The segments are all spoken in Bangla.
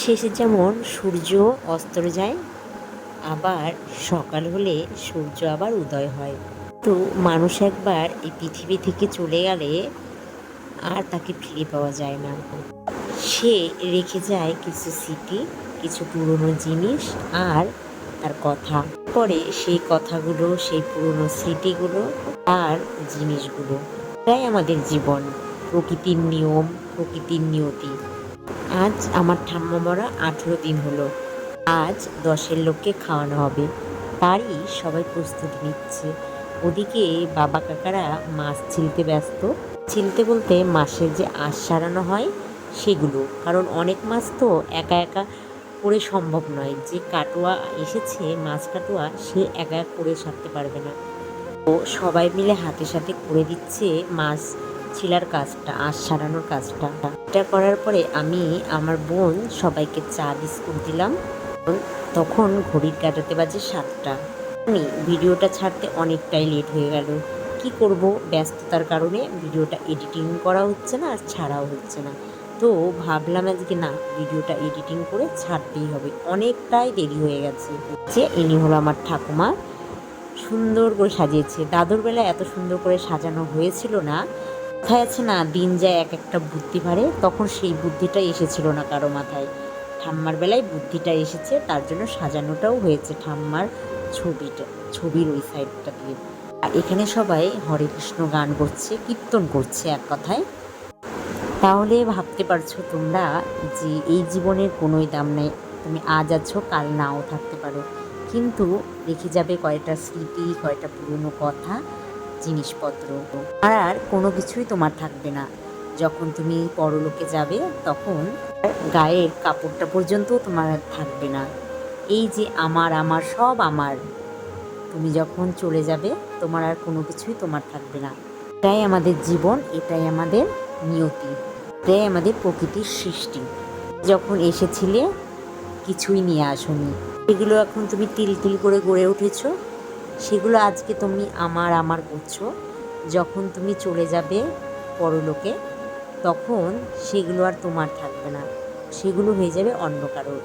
শেষে যেমন সূর্য অস্ত যায়, আবার সকাল হলে সূর্য আবার উদয় হয়। তো মানুষ একবার এই পৃথিবী থেকে চলে গেলে আর তাকে ফিরে পাওয়া যায় না। সে রেখে যায় কিছু স্মৃতি, কিছু পুরনো জিনিস আর তার কথা। পরে সেই কথাগুলো, সেই পুরনো স্মৃতিগুলো আর জিনিসগুলো, তাই আমাদের জীবন, প্রকৃতির নিয়ম, প্রকৃতির নিয়তি। আজ আমার ঠাম্মা মরা 18 দিন হলো। আজ 10-এর লোককে খাওয়ানো হবে, তারই সবাই প্রস্তুতি নিচ্ছে। ওদিকে বাবা কাকারা মাছ ছিলতে ব্যস্ত। ছিলতে বলতে মাছের যে আঁশ সারানো হয় সেগুলো, কারণ অনেক মাছ তো একা একা করে সম্ভব নয়। যে কাটোয়া এসেছে, মাছ কাটোয়া, সে একা করে সারতে পারবে না। ও সবাই মিলে হাতে সাথে করে দিচ্ছে মাছ ছিলার কাজটা, আঁশ সারানোর কাজটা। এটা করার পরে আমি, আমার বোন সবাইকে চা বিস্কুট দিলাম। তখন ঘড়ির কাঁটাতে বাজে 7টা। আমি ভিডিওটা ছাড়তে অনেকটাই লেট হয়ে গেল। কি করব, ব্যস্ততার কারণে ভিডিওটা এডিটিং করা হচ্ছে না আর ছাড়াও হচ্ছে না। তো ভাবলাম আজকে না, ভিডিওটা এডিটিং করে ছাড়তেই হবে, অনেকটাই দেরি হয়ে গেছে। যে ইনি হলো আমার ঠাকুমা, সুন্দর করে সাজিয়েছে। দাদুর বেলা এত সুন্দর করে সাজানো হয়েছিল না। কোথায় আছে না, দিন যায় এক একটা বুদ্ধি বাড়ে, তখন সেই বুদ্ধিটা এসেছিল না কারো মাথায়। ঠাম্মার বেলায় বুদ্ধিটা এসেছে, তার জন্য সাজানোটাও হয়েছে ঠাম্মার ছবির ওই সাইডটা দিয়ে। আর এখানে সবাই হরে কৃষ্ণ গান করছে, কীর্তন করছে এক কথায়। তাহলে ভাবতে পারছো তোমরা যে এই জীবনের কোনোই দাম নেই। তুমি আজ আছো, কাল নাও থাকতে পারো, কিন্তু রেখে যাবে কয়টা স্মৃতি, কয়টা পুরনো কথা, জিনিসপত্র। আর কোনো কিছুই তোমার থাকবে না। যখন তুমি পরলোকে যাবে তখন গায়ের কাপড়টা পর্যন্ত তোমার থাকবে না। এই যে আমার আমার সব আমার, তুমি যখন চলে যাবে তোমার আর কোনো কিছুই তোমার থাকবে না। এটাই আমাদের জীবন, এটাই আমাদের নিয়তি, এটাই আমাদের প্রকৃতির সৃষ্টি। যখন এসেছিলে কিছুই নিয়ে আসোনি, এগুলো এখন তুমি তিল তিল করে গড়ে উঠেছো, সেগুলো আজকে তুমি আমার আমার করছো। যখন তুমি চলে যাবে পরলোকে তখন সেগুলো আর তোমার থাকবে না, সেগুলো হয়ে যাবে অন্য কারোর।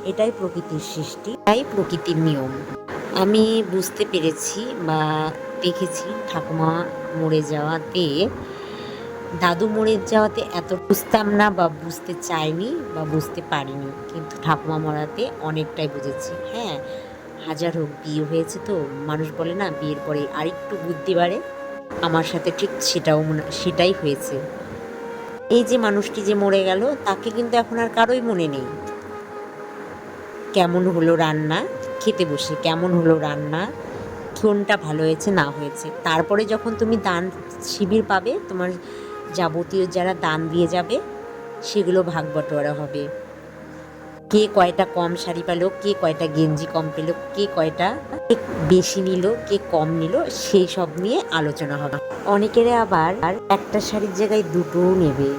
এটাই প্রকৃতির সৃষ্টি, তাই প্রকৃতির নিয়ম। আমি বুঝতে পেরেছি বা দেখেছি ঠাকুমা মরে যাওয়াতে, দাদু মরে যাওয়াতে এত বুঝতাম না বা বুঝতে চাইনি বা বুঝতে পারিনি, কিন্তু ঠাকুমা মরাতে অনেকটাই বুঝেছি। হ্যাঁ, হাজার হোক বিয়ে হয়েছে তো মানুষ বলে না, বিয়ের পরে আরেকটু বুদ্ধি বাড়ে। আমার সাথে ঠিক সেটাই হয়েছে। এই যে মানুষটি যে মরে গেল, তাকে কিন্তু এখন আর কারোই মনে নেই। কেমন হলো রান্না, খেতে বসে কেমন হলো রান্না, কোনটা ভালো হয়েছে না হয়েছে। তারপরে যখন তুমি দান শিবির পাবে, তোমার যাবতীয় যারা দান দিয়ে যাবে সেগুলো ভাগ বটোয়ারা হবে। কে কয়টা কম শাড়ি পেল, কে কয়টা গেঞ্জি কম পেল, কে কয়টা বেশি নিল, কে কম নিল, সেই সব নিয়ে আলোচনা হবে। অনেকেরে আবার একটা শাড়ির জায়গায় দুটোও নেবে,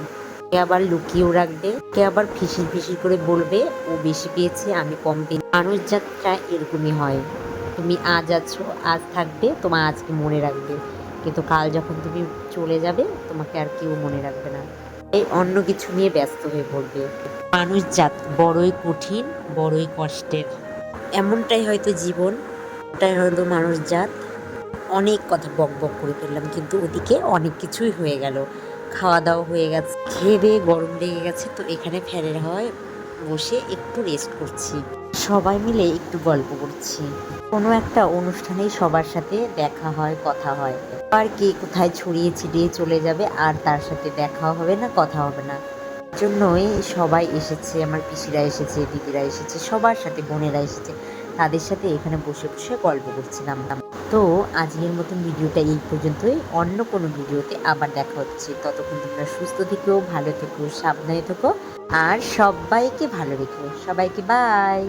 কে আবার লুকিয়েও রাখবে, কে আবার ফিসির ফিসির করে বলবে ও বেশি পেয়েছে আমি কম পেয়েছি। মানুষ যাত্রা এরকমই হয়। তুমি আজ আছো, আজ থাকবে, তোমার আজকে মনে রাখবে, কিন্তু কাল যখন তুমি চলে যাবে তোমাকে আর কেউ মনে রাখবে না। এই অন্য কিছু নিয়ে ব্যস্ত হয়ে পড়বে। মানুষ জাত বড়ই কঠিন, বড়ই কষ্টের, এমনটাই হয়তো জীবন, ওটাই হয়তো মানুষ জাত। অনেক কথা বক বক করে ফেললাম, কিন্তু ওদিকে অনেক কিছুই হয়ে গেল। খাওয়া দাওয়া হয়ে গেছে, খেয়ে দিয়ে গরম লেগে গেছে, তো এখানে ফ্যানের হাওয়ায় বসে একটু রেস্ট করছি, সবাই মিলে একটু গল্প করছি। কোনো একটা অনুষ্ঠানেই সবার সাথে দেখা হয়, কথা হয়। আর কে কোথায় ছড়িয়ে ছিটিয়ে চলে যাবে, আর তার সাথে দেখাও হবে না, কথা হবে না। জন্যই সবাই এসেছে, আমার পিসিরা এসেছে, দিদিরা এসেছে, সবার সাথে বোনেরা এসেছে, তাদের সাথে এখানে বসে বসে গল্প করছিলাম। তো আজকের মতন ভিডিওটা এই পর্যন্তই। অন্য কোনো ভিডিওতে আবার দেখা হচ্ছে। ততক্ষণ তোমরা সুস্থ থেকো, ভালো থেকো, সাবধানে থেকো, আর সবাইকে ভালো রেখো। সবাইকে বাই।